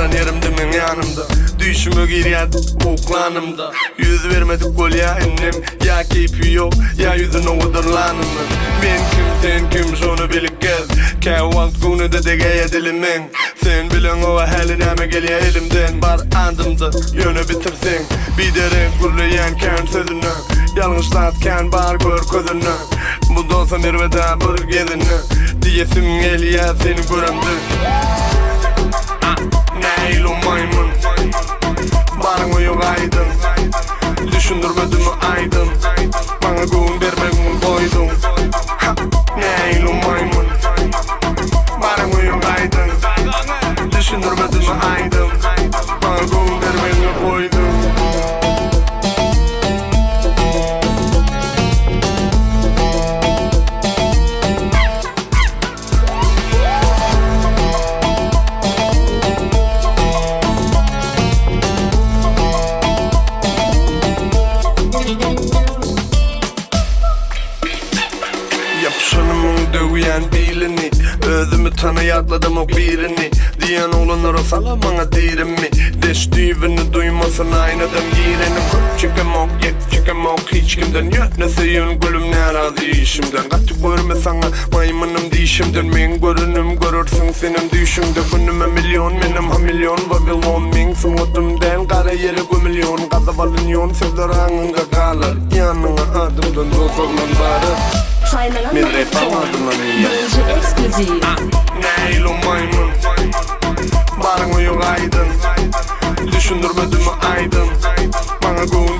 Çoktan yerimde men yanımda. Düşümü giriyat uklanımda. Yüz vermedik gol ya ennem. Ya keyfi yok ya yüzün oğudurlanımda. Ben kim sen kim şunu bilip gez. Kevant günü de degeye dilimin. Sen bilen o halineme geliyor elimden. Bar andımda yönü bitirsin. Bir dere gürleyen kern sözünü. Yalnızlatken bar gör közünü. Bu dolsa nerveda bir gezini. Diyesim geliyor seni görümdü. Neylu maymun. Barın yok aydın. Düşündürmedim aydın. Bana gün vermen koydum. Neylu maymun. Barın yok aydın. Düşündürmedim aydın. Bana gün vermen koydum. Yapışanımın dövüyen bilini. Özümü tanıyatladım o birini. Diyen olanlar o sala bana dirimi. Deştiğini duymasın aynadan gireni. Çıkamok yet çıkamok hiç kimden yetneseyin gülüm narazı işimden. Kaçıp görme sana maymunum dişimden. Men görünüm görürsün senin düşümde. Günüme milyon benim ha milyon Babylon min sumutumden kara yere gömülyon. Kaza balınyon sevdar ağında kalır. Yanına adımdan dozorlan barı. Min rap almadım lan iyi. Neylu maymun. Barın yok aydın. Düşündürmedim aydın. Bana gün